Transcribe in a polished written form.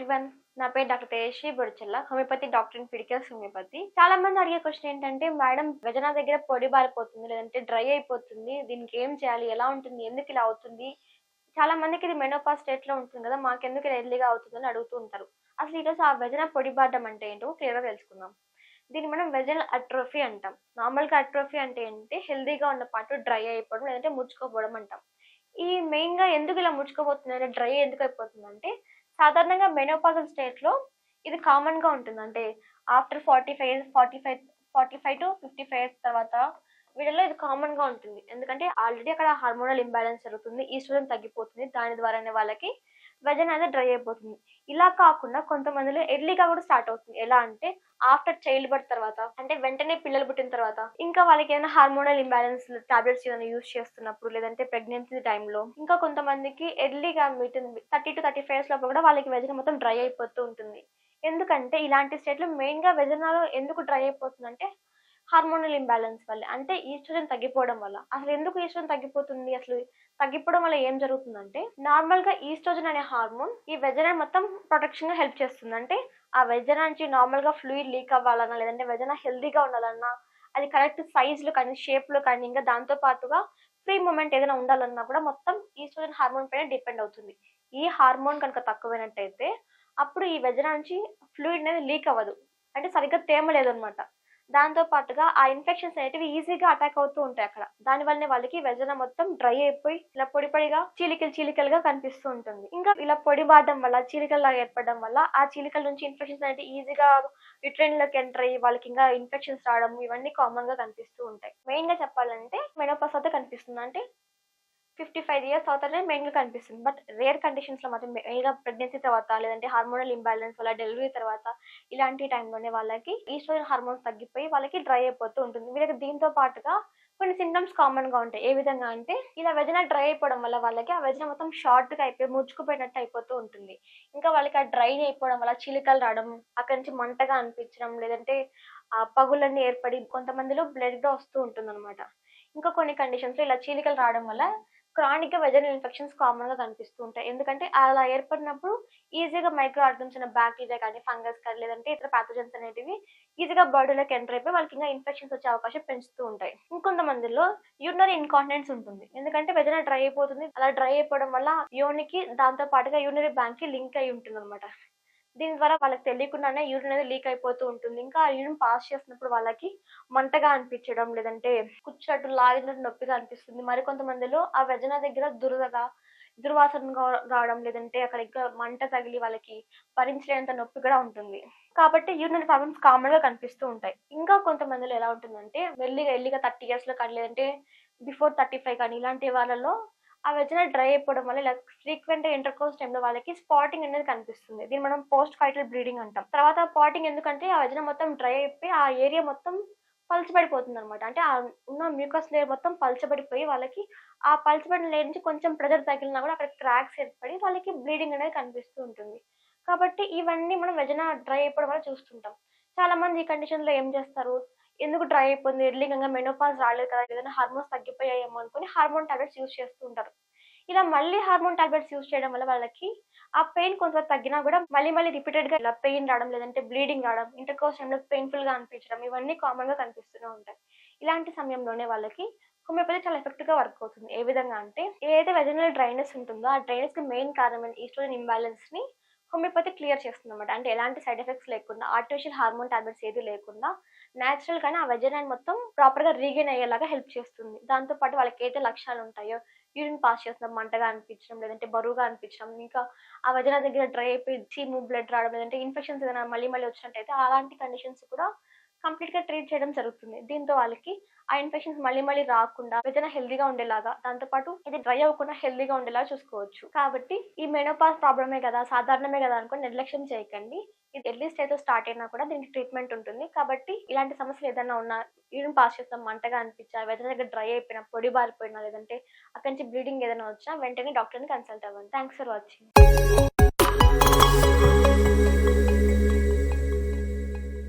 Everyone. నా పేరు doctor Tejashri Bodichella, homeopathy doctor in ఫిడికల్స్ హోమియోపతి. చాలా మంది అడిగే క్వశ్చన్ ఏంటంటే, మేడం వెజన దగ్గర పొడి బారిపోతుంది, లేదంటే డ్రై అయిపోతుంది. దీనికి ఏం చేయాలి? ఎలా ఉంటుంది? ఎందుకు ఇలా అవుతుంది? చాలా మందికి ఇది మెనోపాజ్ స్టేట్‌లో ఉంటుంది కదా! మాకెందుకు ఇలా ఎర్లీగా అవుతుందని అడుగుతూ ఉంటారు. అసలు ఈరోజు ఆ వెజన పొడి బారడం అంటే ఏంటో క్లియర్‌గా తెలుసుకుందాం. దీన్ని మనం వెజనల్ అట్రోఫీ అంటాం. నార్మల్‌గా అట్రోఫీ అంటే ఏంటి? హెల్తీగా ఉన్న పార్ట్ డ్రై అయిపోవడం, లేదంటే ముడుచుకుపోవడం అంటాం. ఈ మెయిన్‌గా ఎందుకు ఇలా ముడుచుకుపోతుందంటే, డ్రై ఎందుకు అయిపోతుందంటే, సాధారణంగా మెనోపాజల్ స్టేట్‌లో ఇది కామన్‌గా ఉంటుంది. అంటే ఆఫ్టర్ 45-55 ఇయర్స్ తర్వాత వీళ్ళలో ఇది కామన్‌గా ఉంటుంది. ఎందుకంటే ఆల్రెడీ అక్కడ హార్మోనల్ ఇంబాలెన్స్ జరుగుతుంది. ఈస్ట్రోజన్ తగ్గిపోతుంది. దాని ద్వారానే వాళ్ళకి వెజైనా అనేది డ్రై అయిపోతుంది. ఇలా కాకుండా కొంతమందిలో ఎర్లీగా కూడా స్టార్ట్ అవుతుంది. ఎలా అంటే ఆఫ్టర్ చైల్డ్ బర్త్ తర్వాత, అంటే వెంటనే పిల్లలు పుట్టిన తర్వాత, ఇంకా వాళ్ళకి ఏమైనా హార్మోనల్ ఇంబాలెన్స్ టాబ్లెట్స్ ఏమైనా యూజ్ చేస్తున్నప్పుడు, లేదంటే ప్రెగ్నెన్సీ టైంలో, ఇంకా కొంతమందికి ఎర్లీగా 30-35 ఇయర్స్ లోపు కూడా వాళ్ళకి వెజైనా మొత్తం డ్రై అయిపోతూ ఉంటుంది. ఎందుకంటే ఇలాంటి స్టేట్‌లో మెయిన్‌గా వెజైనాలో ఎందుకు డ్రై అయిపోతుందంటే హార్మోనల్ ఇంబాలెన్స్ వల్లే. అంటే ఈస్ట్రోజన్ తగ్గిపోవడం వల్ల. అసలు ఎందుకు ఈస్ట్రోజన్ తగ్గిపోతుంది? అసలు తగ్గిపోవడం వల్ల ఏం జరుగుతుందంటే, నార్మల్‌గా ఈస్ట్రోజన్ అనే హార్మోన్ ఈ వెజైనా మొత్తం ప్రొటెక్షన్‌గా హెల్ప్ చేస్తుంది. అంటే ఆ వెజైనా నుంచి నార్మల్‌గా ఫ్లూయిడ్ లీక్ అవ్వాలన్నా, లేదంటే వెజైనా హెల్తీగా ఉండాలన్నా, అది కరెక్ట్ సైజ్‌లో కానీ, షేప్‌లో కానీ, ఇంకా దాంతో పాటుగా ఫ్రీ మూవ్‌మెంట్ ఏదైనా ఉండాలన్నా కూడా మొత్తం ఈస్ట్రోజన్ హార్మోన్ పైన డిపెండ్ అవుతుంది. ఈ హార్మోన్ కనుక తక్కువైనట్టయితే, అప్పుడు ఈ వెజైనా నుంచి ఫ్లూయిడ్ అనేది లీక్ అవ్వదు. అంటే సరిగ్గా తేమ లేదనమాట. దాంతో పాటుగా ఆ ఇన్ఫెక్షన్స్ అనేటివి ఈజీగా అటాక్ అవుతూ ఉంటాయి అక్కడ. దాని వల్లనే వాళ్ళకి వెజైనా మొత్తం డ్రై అయిపోయి ఇలా పొడి పొడిగా చీలికలుగా కనిపిస్తూ ఉంటుంది. ఇంకా ఇలా పొడి బారడం వల్ల చీలికల్లాగా ఏర్పడడం వల్ల ఆ చీలికల నుంచి ఇన్ఫెక్షన్స్ అనేటివి ఈజీగా యూట్రైన్‌లోకి ఎంటర్ అయ్యి వాళ్ళకి ఇంకా ఇన్ఫెక్షన్స్ రావడం ఇవన్నీ కామన్‌గా కనిపిస్తూ ఉంటాయి. మెయిన్‌గా చెప్పాలంటే మెనోపాజ్ అయితే కనిపిస్తుంది. అంటే 55 ఇయర్స్ తర్వాతనే మెయిన్‌గా కనిపిస్తుంది. బట్ రేర్ కండిషన్స్‌లో మాత్రం మెయిన్‌గా ప్రెగ్నెన్సీ తర్వాత, లేదంటే హార్మోనల్ ఇంబాలెన్స్ వల్ల డెలివరీ తర్వాత ఇలాంటి టైంలోనే వాళ్ళకి ఈస్ట్రోజన్ హార్మోన్స్ తగ్గిపోయి వాళ్ళకి డ్రై అయిపోతూ ఉంటుంది. వీళ్ళకి దీంతో పాటుగా కొన్ని సింప్టమ్స్ కామన్‌గా ఉంటాయి. ఏ విధంగా అంటే ఇలా వెజైనా డ్రై అయిపోవడం వల్ల వాళ్ళకి ఆ వెజైనా మొత్తం షార్ట్‌గా అయిపోయి ముడుచుకుపోయినట్టు అయిపోతూ ఉంటుంది. ఇంకా వాళ్ళకి ఆ డ్రై అయిపోవడం వల్ల చీలికలు రావడం, అక్కడి నుంచి మంటగా అనిపించడం, లేదంటే పగులన్నీ ఏర్పడి కొంతమందిలో బ్లడ్ కూడా వస్తూ ఉంటుందన్నమాట. ఇంకా కొన్ని కండిషన్స్‌లో ఇలా చీలికలు రావడం వల్ల క్రానిక్‌గా వెజైనల్ ఇన్ఫెక్షన్స్ కామన్‌గా కనిపిస్తూ ఉంటాయి. ఎందుకంటే అలా ఏర్పడినప్పుడు ఈజీగా మైక్రో ఆర్గానిజమ్స్ అయిన బాక్టీరియా కానీ, ఫంగస్ కానీ, లేదంటే ఇతర పాథోజన్స్ అనేటివి ఈజీగా బాడీలోకి ఎంటర్ అయిపోయి వాళ్ళకి ఇంకా ఇన్ఫెక్షన్స్ వచ్చే అవకాశం పెంచుతూ ఉంటాయి. ఇంకొంతమందిలో యూరినరీ ఇన్‌కాంటినెన్స్ ఉంటుంది. ఎందుకంటే వెజైనా డ్రై అయిపోతుంది. అలా డ్రై అయిపోవడం వల్ల యోనికి దాంతో పాటుగా యూరినరీ బ్యాంక్‌కి లింక్ అయ్యి ఉంటుందన్నమాట. దీని ద్వారా వాళ్ళకి తెలియకుండానే యూరిన్ అనేది లీక్ అయిపోతూ ఉంటుంది. ఇంకా ఆ యూరిన్ పాస్ చేసినప్పుడు వాళ్ళకి మంటగా అనిపించడం, లేదంటే కుచ్చినట్టు, లాగినట్టు నొప్పిగా అనిపిస్తుంది. మరికొంతమందిలో ఆ వెజైనా దగ్గర దుర్వాసనగా రావడం, లేదంటే అక్కడ ఇంకా మంట తగిలి వాళ్ళకి భరించలేనంత నొప్పి కూడా ఉంటుంది. కాబట్టి యూరినరీ ప్రాబ్లమ్స్ కామన్‌గా కనిపిస్తూ ఉంటాయి. ఇంకా కొంతమందిలో ఎలా ఉంటుందంటే ఎర్లీగా 30 ఇయర్స్‌లో కానీ, లేదంటే బిఫోర్ 35 కానీ ఇలాంటి వాళ్ళలో ఆ వెజైనా డ్రై అయిపోవడం వల్ల ఇలా ఫ్రీక్వెంట్‌గా ఇంటర్‌కోర్స్ టైమ్‌లో వాళ్ళకి స్పాటింగ్ అనేది కనిపిస్తుంది. దీన్ని మనం పోస్ట్ కాయిటల్ బ్లీడింగ్ అంటాం. తర్వాత స్పాటింగ్ ఎందుకంటే ఆ వెజైనా మొత్తం డ్రై అయిపోయి ఆ ఏరియా మొత్తం పలచబడిపోతుందనమాట. అంటే ఉన్న మ్యూకస్ లేయర్ మొత్తం పలచబడిపోయి వాళ్ళకి ఆ పలచబడిన లేయర్ నుంచి కొంచెం ప్రెషర్ తగిలినా కూడా అక్కడ క్రాక్స్ ఏర్పడి వాళ్ళకి బ్లీడింగ్ అనేది కనిపిస్తూ ఉంటుంది. కాబట్టి ఇవన్నీ మనం వెజైనా డ్రై అయిపోవడం వల్ల చూస్తుంటాం. చాలామంది ఈ కండిషన్‌లో ఏం చేస్తారు? ఎందుకు డ్రై అయిపోయింది? ఎర్లీగా మెనోపాజ్ రాలేదు కదా! ఏదైనా హార్మోన్స్ తగ్గిపోయాయేమో అనుకోని హార్మోన్ టాబ్లెట్స్ యూజ్ చేస్తూ ఉంటారు. ఇలా మళ్ళీ హార్మోన్ టాబ్లెట్స్ యూజ్ చేయడం వల్ల వాళ్ళకి ఆ పెయిన్ కొంత తగ్గినా గూడా మళ్ళీ రిపీటెడ్‌గా ఇలా పెయిన్ రావడం, లేదంటే బ్లీడింగ్ రావడం, ఇంటర్‌కోర్స్ టైమ్‌లో పెయిన్‌ఫుల్‌గా అనిపించడం ఇవన్నీ కామన్‌గా కనిపిస్తూనే ఉంటాయి. ఇలాంటి సమయంలోనే వాళ్ళకి హోమియోపతి చాలా ఎఫెక్టివ్‌గా వర్క్ అవుతుంది. ఏ విధంగా అంటే ఏదైతే వెజైనల్ డ్రైనెస్ ఉంటుందో ఆ డ్రైనెస్‌కి మెయిన్ కారణమైన ఈస్ట్రోజన్ ఇంబాలెన్స్‌ని హోమియోపతి క్లియర్ చేస్తుందన్నమాట. అంటే ఎలాంటి సైడ్ ఎఫెక్ట్స్ లేకుండా, ఆర్టిఫిషియల్ హార్మోన్ టాబ్లెట్స్ ఏది లేకుండా నేచురల్‌గానే ఆ వెజైనాని మొత్తం ప్రాపర్‌గా రీగెయిన్ అయ్యేలాగా హెల్ప్ చేస్తుంది. దాంతో పాటు వాళ్ళకేదైతే లక్షణాలుంటాయో యూరిన్ పాస్ చేస్తున్నప్పుడు మంటగా అనిపించడం, లేదంటే బరువుగా అనిపించడం, ఇంకా ఆ వజన దగ్గర డ్రై అయిపోయి చీము, బ్లడ్ రావడం, లేదంటే ఇన్ఫెక్షన్స్ ఏదైనా మళ్ళీ వచ్చినట్టయితే అలాంటి కండిషన్స్ కూడా కంప్లీట్‌గా ట్రీట్ చేయడం జరుగుతుంది. దీంతో వాళ్ళకి ఆ ఇన్ఫెక్షన్స్ మళ్ళీ రాకుండా వజన హెల్తీగా ఉండేలాగా, దాంతో పాటు ఇది డ్రై అవ్వకుండా హెల్తీగా ఉండేలాగా చూసుకోవచ్చు. కాబట్టి ఈ మెనోపాజ్ ప్రాబ్లమే కదా! సాధారణమే కదా! అనుకోని నిర్లక్ష్యం చేయకండి. ఇది ఎర్లీ స్టేజ్‌లో స్టార్ట్ అయినా కూడా దీనికి ట్రీట్మెంట్ ఉంటుంది. కాబట్టి ఇలాంటి సమస్యలు ఏదైనా ఉన్నా, యూరిన్ పాస్ చేస్తాం మంటగా అనిపించా, వెదర్ దగ్గర డ్రై అయిపోయినా, పొడి బారిపోయినా, లేదంటే అక్కడి నుంచి బ్లీడింగ్ ఏదైనా వచ్చినా వెంటనే డాక్టర్‌ని కన్సల్ట్ అవ్వండి. Thanks for watching.